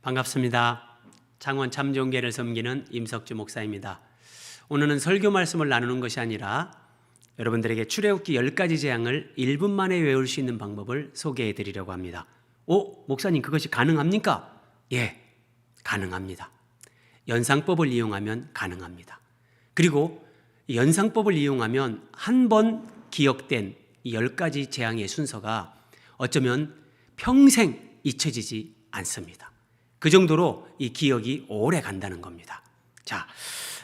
반갑습니다. 창원 참좋은교회를 섬기는 임석주 목사입니다. 오늘은 설교 말씀을 나누는 것이 아니라 여러분들에게 출애굽기 10가지 재앙을 1분 만에 외울 수 있는 방법을 소개해 드리려고 합니다. 목사님 그것이 가능합니까? 예, 가능합니다. 연상법을 이용하면 가능합니다. 그리고 이 연상법을 이용하면 한 번 기억된 이 10가지 재앙의 순서가 어쩌면 평생 잊혀지지 않습니다. 그 정도로 이 기억이 오래 간다는 겁니다. 자,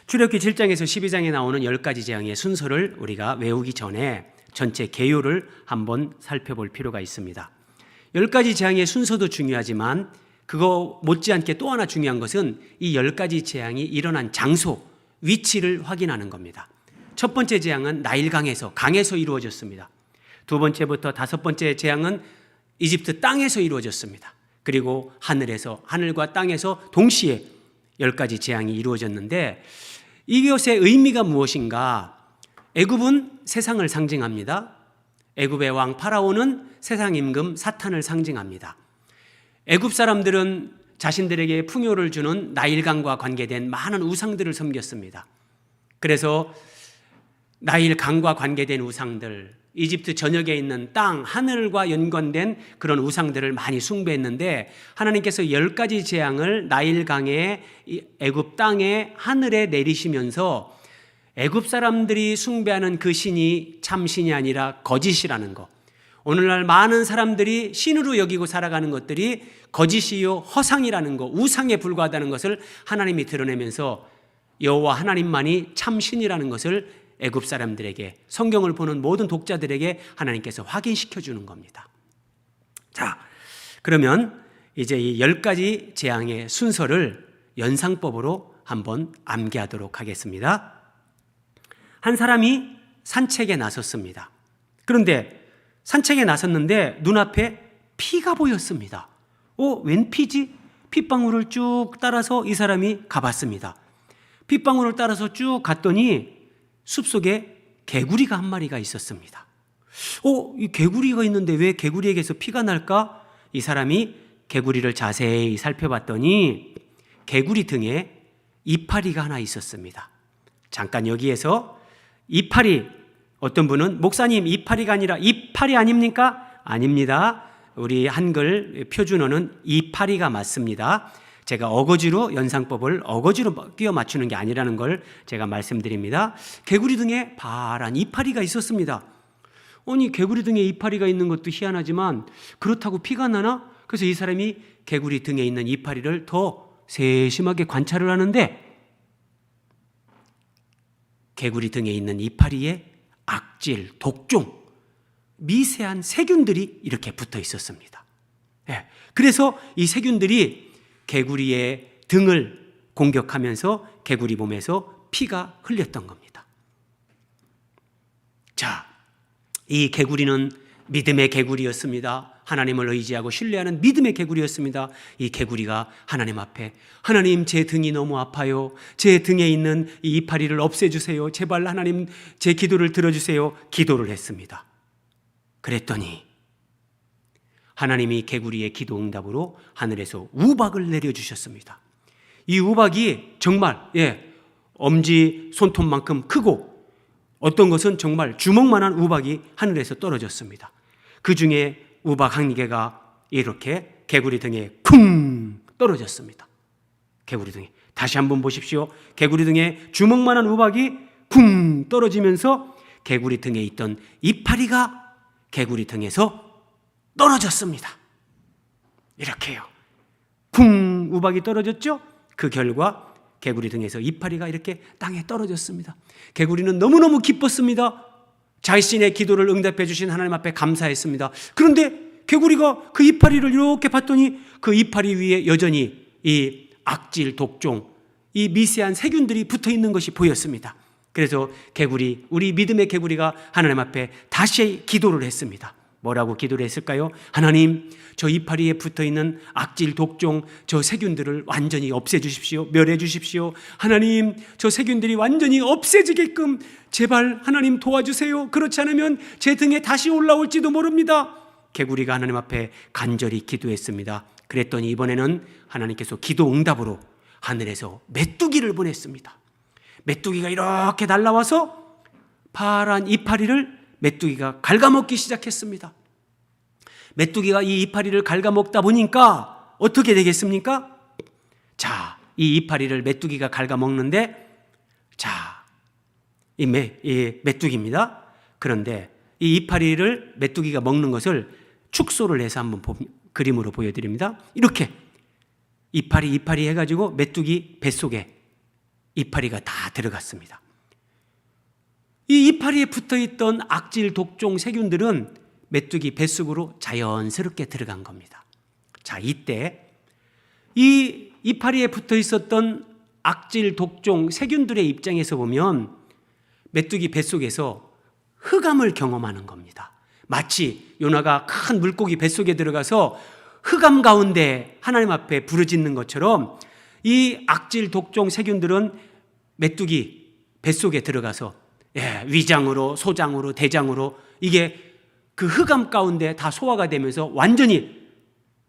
출애굽기 7장에서 12장에 나오는 10가지 재앙의 순서를 우리가 외우기 전에 전체 개요를 한번 살펴볼 필요가 있습니다. 10가지 재앙의 순서도 중요하지만 그거 못지않게 또 하나 중요한 것은 이 10가지 재앙이 일어난 장소, 위치를 확인하는 겁니다. 첫 번째 재앙은 강에서 이루어졌습니다. 두 번째부터 다섯 번째 재앙은 이집트 땅에서 이루어졌습니다. 그리고 하늘과 땅에서 동시에 10가지 재앙이 이루어졌는데 이것의 의미가 무엇인가? 애굽은 세상을 상징합니다. 애굽의 왕 파라오는 세상 임금 사탄을 상징합니다. 애굽 사람들은 자신들에게 풍요를 주는 나일강과 관계된 많은 우상들을 섬겼습니다. 그래서 나일강과 관계된 우상들, 이집트 전역에 있는 땅, 하늘과 연관된 그런 우상들을 많이 숭배했는데 하나님께서 10가지 재앙을 나일강에, 애굽 땅에, 하늘에 내리시면서 애굽 사람들이 숭배하는 그 신이 참신이 아니라 거짓이라는 것, 오늘날 많은 사람들이 신으로 여기고 살아가는 것들이 거짓이요 허상이라는 것, 우상에 불과하다는 것을 하나님이 드러내면서 여호와 하나님만이 참신이라는 것을 애굽 사람들에게, 성경을 보는 모든 독자들에게 하나님께서 확인시켜 주는 겁니다. 자, 그러면 이제 이 10가지 재앙의 순서를 연상법으로 한번 암기하도록 하겠습니다. 한 사람이 산책에 나섰습니다. 그런데 산책에 나섰는데 눈앞에 피가 보였습니다. 웬 피지? 핏방울을 쭉 따라서 이 사람이 가봤습니다. 핏방울을 따라서 쭉 갔더니 숲속에 개구리가 한 마리가 있었습니다. 이 개구리가 있는데 왜 개구리에게서 피가 날까? 이 사람이 개구리를 자세히 살펴봤더니 개구리 등에 이파리가 하나 있었습니다. 잠깐 여기에서 이파리, 어떤 분은 목사님 이파리가 아니라 이파리 아닙니까? 아닙니다. 우리 한글 표준어는 이파리가 맞습니다. 제가 연상법을 어거지로 끼워 맞추는 게 아니라는 걸 제가 말씀드립니다. 개구리 등에 파란 이파리가 있었습니다. 아니, 개구리 등에 이파리가 있는 것도 희한하지만 그렇다고 피가 나나? 그래서 이 사람이 개구리 등에 있는 이파리를 더 세심하게 관찰을 하는데 개구리 등에 있는 이파리에 악질, 독종, 미세한 세균들이 이렇게 붙어 있었습니다. 그래서 이 세균들이 개구리의 등을 공격하면서 개구리 몸에서 피가 흘렸던 겁니다. 자, 이 개구리는 믿음의 개구리였습니다. 하나님을 의지하고 신뢰하는 믿음의 개구리였습니다. 이 개구리가 하나님 앞에, 하나님 제 등이 너무 아파요. 제 등에 있는 이 이파리를 없애주세요. 제발 하나님 제 기도를 들어주세요. 기도를 했습니다. 그랬더니 하나님이 개구리의 기도 응답으로 하늘에서 우박을 내려주셨습니다. 이 우박이 정말 엄지 손톱만큼 크고 어떤 것은 정말 주먹만한 우박이 하늘에서 떨어졌습니다. 그 중에 우박 한 개가 이렇게 개구리 등에 쿵 떨어졌습니다. 개구리 등에 다시 한번 보십시오. 개구리 등에 주먹만한 우박이 쿵 떨어지면서 개구리 등에 있던 이파리가 개구리 등에서 떨어졌습니다. 이렇게요. 쿵 우박이 떨어졌죠? 그 결과 개구리 등에서 이파리가 이렇게 땅에 떨어졌습니다. 개구리는 너무너무 기뻤습니다. 자신의 기도를 응답해 주신 하나님 앞에 감사했습니다. 그런데 개구리가 그 이파리를 이렇게 봤더니 그 이파리 위에 여전히 이 악질, 독종, 이 미세한 세균들이 붙어 있는 것이 보였습니다. 그래서 우리 믿음의 개구리가 하나님 앞에 다시 기도를 했습니다. 뭐라고 기도를 했을까요? 하나님, 저 이파리에 붙어있는 악질, 독종, 저 세균들을 완전히 없애주십시오. 멸해주십시오. 하나님, 저 세균들이 완전히 없애지게끔 제발 하나님 도와주세요. 그렇지 않으면 제 등에 다시 올라올지도 모릅니다. 개구리가 하나님 앞에 간절히 기도했습니다. 그랬더니 이번에는 하나님께서 기도 응답으로 하늘에서 메뚜기를 보냈습니다. 메뚜기가 이렇게 날아와서 파란 이파리를 메뚜기가 갉아먹기 시작했습니다. 메뚜기가 이 이파리를 갉아먹다 보니까 어떻게 되겠습니까? 자, 이 이파리를 메뚜기가 갉아먹는데, 자, 이 메뚜기입니다. 그런데 이 이파리를 메뚜기가 먹는 것을 축소를 해서 한번 그림으로 보여드립니다. 이렇게 이파리 해가지고 메뚜기 뱃속에 이파리가 다 들어갔습니다. 이 이파리에 붙어있던 악질 독종 세균들은 메뚜기 뱃속으로 자연스럽게 들어간 겁니다. 자, 이때 이 이파리에 붙어있었던 악질 독종 세균들의 입장에서 보면 메뚜기 뱃속에서 흑암을 경험하는 겁니다. 마치 요나가 큰 물고기 뱃속에 들어가서 흑암 가운데 하나님 앞에 부르짖는 것처럼 이 악질 독종 세균들은 메뚜기 뱃속에 들어가서 위장으로, 소장으로, 대장으로 이게 그 흑암 가운데 다 소화가 되면서 완전히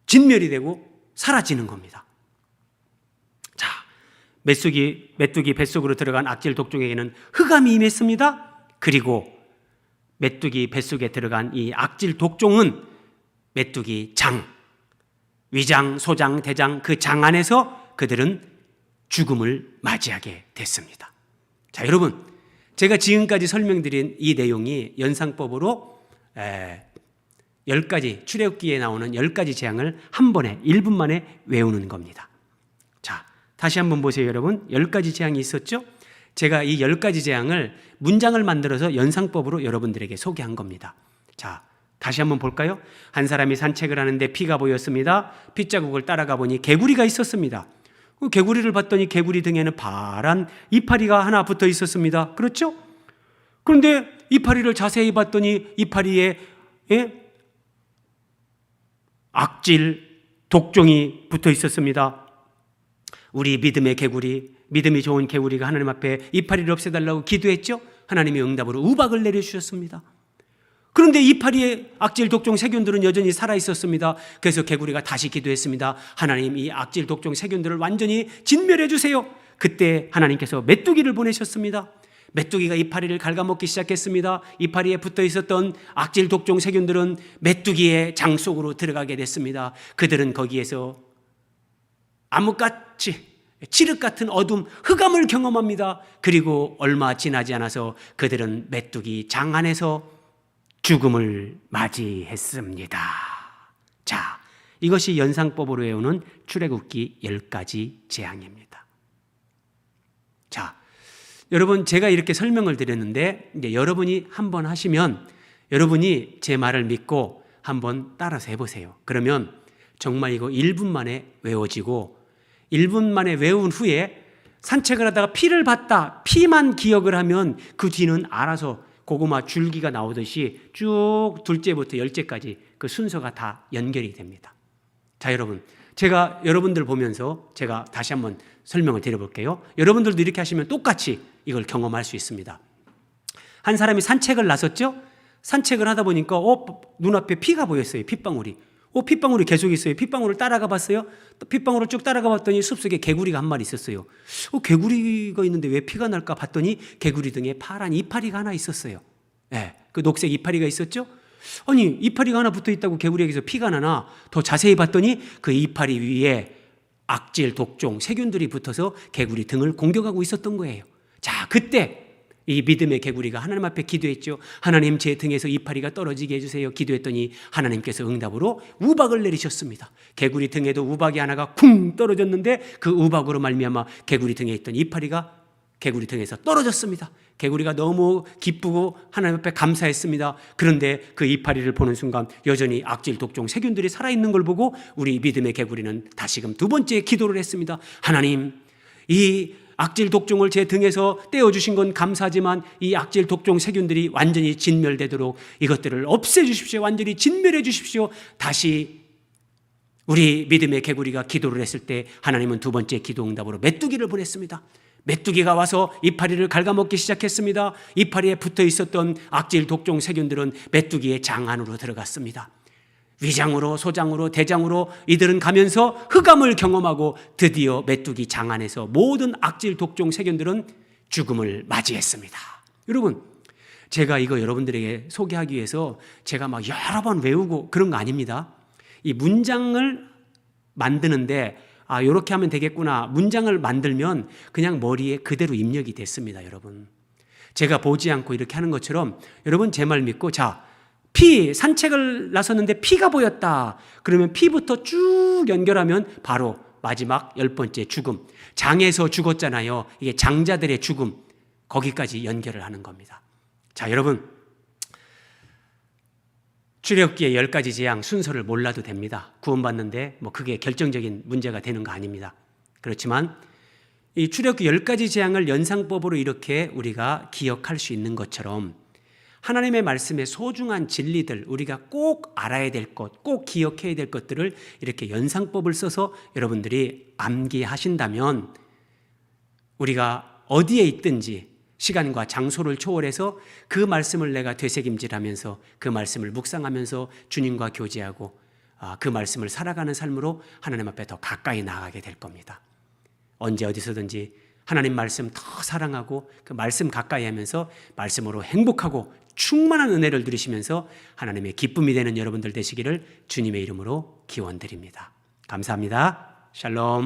진멸이 되고 사라지는 겁니다. 자, 메뚜기 뱃속으로 들어간 악질 독종에게는 흑암이 임했습니다. 그리고 메뚜기 뱃속에 들어간 이 악질 독종은 메뚜기 장, 위장, 소장, 대장 그 장 안에서 그들은 죽음을 맞이하게 됐습니다. 자, 여러분, 제가 지금까지 설명드린 이 내용이 연상법으로 10가지, 출애굽기에 나오는 10가지 재앙을 한 번에 1분 만에 외우는 겁니다. 자, 다시 한번 보세요, 여러분. 10가지 재앙이 있었죠? 제가 이 10가지 재앙을 문장을 만들어서 연상법으로 여러분들에게 소개한 겁니다. 자, 다시 한번 볼까요? 한 사람이 산책을 하는데 피가 보였습니다. 핏자국을 따라가 보니 개구리가 있었습니다. 그 개구리를 봤더니 개구리 등에는 파란 이파리가 하나 붙어 있었습니다. 그렇죠? 그런데 이파리를 자세히 봤더니 이파리에 악질 독종이 붙어 있었습니다. 우리 믿음의 개구리, 믿음이 좋은 개구리가 하나님 앞에 이파리를 없애달라고 기도했죠? 하나님이 응답으로 우박을 내려주셨습니다. 그런데 이파리의 악질 독종 세균들은 여전히 살아있었습니다. 그래서 개구리가 다시 기도했습니다. 하나님, 이 악질 독종 세균들을 완전히 진멸해 주세요. 그때 하나님께서 메뚜기를 보내셨습니다. 메뚜기가 이파리를 갉아먹기 시작했습니다. 이파리에 붙어 있었던 악질 독종 세균들은 메뚜기의 장 속으로 들어가게 됐습니다. 그들은 거기에서 암흑같이 칠흑 같은 어둠, 흑암을 경험합니다. 그리고 얼마 지나지 않아서 그들은 메뚜기 장 안에서 죽음을 맞이했습니다. 자, 이것이 연상법으로 외우는 출애굽기 10가지 재앙입니다. 자, 여러분, 제가 이렇게 설명을 드렸는데 이제 여러분이 한번 하시면 여러분이 제 말을 믿고 한번 따라서 해보세요. 그러면 정말 이거 1분 만에 외워지고 1분 만에 외운 후에 산책을 하다가 피를 봤다, 피만 기억을 하면 그 뒤는 알아서 고구마 줄기가 나오듯이 쭉 둘째부터 10째까지 그 순서가 다 연결이 됩니다. 자, 여러분, 제가 여러분들 보면서 제가 다시 한번 설명을 드려볼게요. 여러분들도 이렇게 하시면 똑같이 이걸 경험할 수 있습니다. 한 사람이 산책을 나섰죠? 산책을 하다 보니까 눈앞에 피가 보였어요. 핏방울이. 핏방울이 계속 있어요. 핏방울을 따라가 봤어요. 핏방울을 쭉 따라가 봤더니 숲속에 개구리가 한 마리 있었어요. 개구리가 있는데 왜 피가 날까 봤더니 개구리 등에 파란 이파리가 하나 있었어요. 그 녹색 이파리가 있었죠? 아니, 이파리가 하나 붙어 있다고 개구리에게서 피가 나나? 더 자세히 봤더니 그 이파리 위에 악질 독종 세균들이 붙어서 개구리 등을 공격하고 있었던 거예요. 자, 그때 이 믿음의 개구리가 하나님 앞에 기도했죠. 하나님, 제 등에서 이파리가 떨어지게 해주세요. 기도했더니 하나님께서 응답으로 우박을 내리셨습니다. 개구리 등에도 우박이 하나가 쿵 떨어졌는데 그 우박으로 말미암아 개구리 등에 있던 이파리가 개구리 등에서 떨어졌습니다. 개구리가 너무 기쁘고 하나님 앞에 감사했습니다. 그런데 그 이파리를 보는 순간 여전히 악질 독종 세균들이 살아있는 걸 보고 우리 믿음의 개구리는 다시금 두 번째 기도를 했습니다. 하나님, 이 악질 독종을 제 등에서 떼어주신 건 감사하지만 이 악질 독종 세균들이 완전히 진멸되도록 이것들을 없애주십시오. 완전히 진멸해 주십시오. 다시 우리 믿음의 개구리가 기도를 했을 때 하나님은 두 번째 기도 응답으로 메뚜기를 보냈습니다. 메뚜기가 와서 이파리를 갉아먹기 시작했습니다. 이파리에 붙어 있었던 악질 독종 세균들은 메뚜기의 장 안으로 들어갔습니다. 위장으로, 소장으로, 대장으로 이들은 가면서 흑암을 경험하고 드디어 메뚜기 장 안에서 모든 악질 독종 세균들은 죽음을 맞이했습니다. 여러분, 제가 이거 여러분들에게 소개하기 위해서 제가 막 여러 번 외우고 그런 거 아닙니다. 이 문장을 만드는데 이렇게 하면 되겠구나. 문장을 만들면 그냥 머리에 그대로 입력이 됐습니다, 여러분. 제가 보지 않고 이렇게 하는 것처럼 여러분 제 말 믿고 산책을 나섰는데 피가 보였다. 그러면 피부터 쭉 연결하면 바로 마지막 10번째 죽음. 장에서 죽었잖아요. 이게 장자들의 죽음. 거기까지 연결을 하는 겁니다. 자, 여러분. 출애굽기의 10가지 재앙 순서를 몰라도 됩니다. 구원받는데 그게 결정적인 문제가 되는 거 아닙니다. 그렇지만 이 출애굽기 10가지 재앙을 연상법으로 이렇게 우리가 기억할 수 있는 것처럼 하나님의 말씀의 소중한 진리들, 우리가 꼭 알아야 될 것, 꼭 기억해야 될 것들을 이렇게 연상법을 써서 여러분들이 암기하신다면 우리가 어디에 있든지 시간과 장소를 초월해서 그 말씀을 내가 되새김질하면서 그 말씀을 묵상하면서 주님과 교제하고 그 말씀을 살아가는 삶으로 하나님 앞에 더 가까이 나아가게 될 겁니다. 언제 어디서든지 하나님 말씀 더 사랑하고 그 말씀 가까이 하면서 말씀으로 행복하고 충만한 은혜를 누리시면서 하나님의 기쁨이 되는 여러분들 되시기를 주님의 이름으로 기원드립니다. 감사합니다. 샬롬.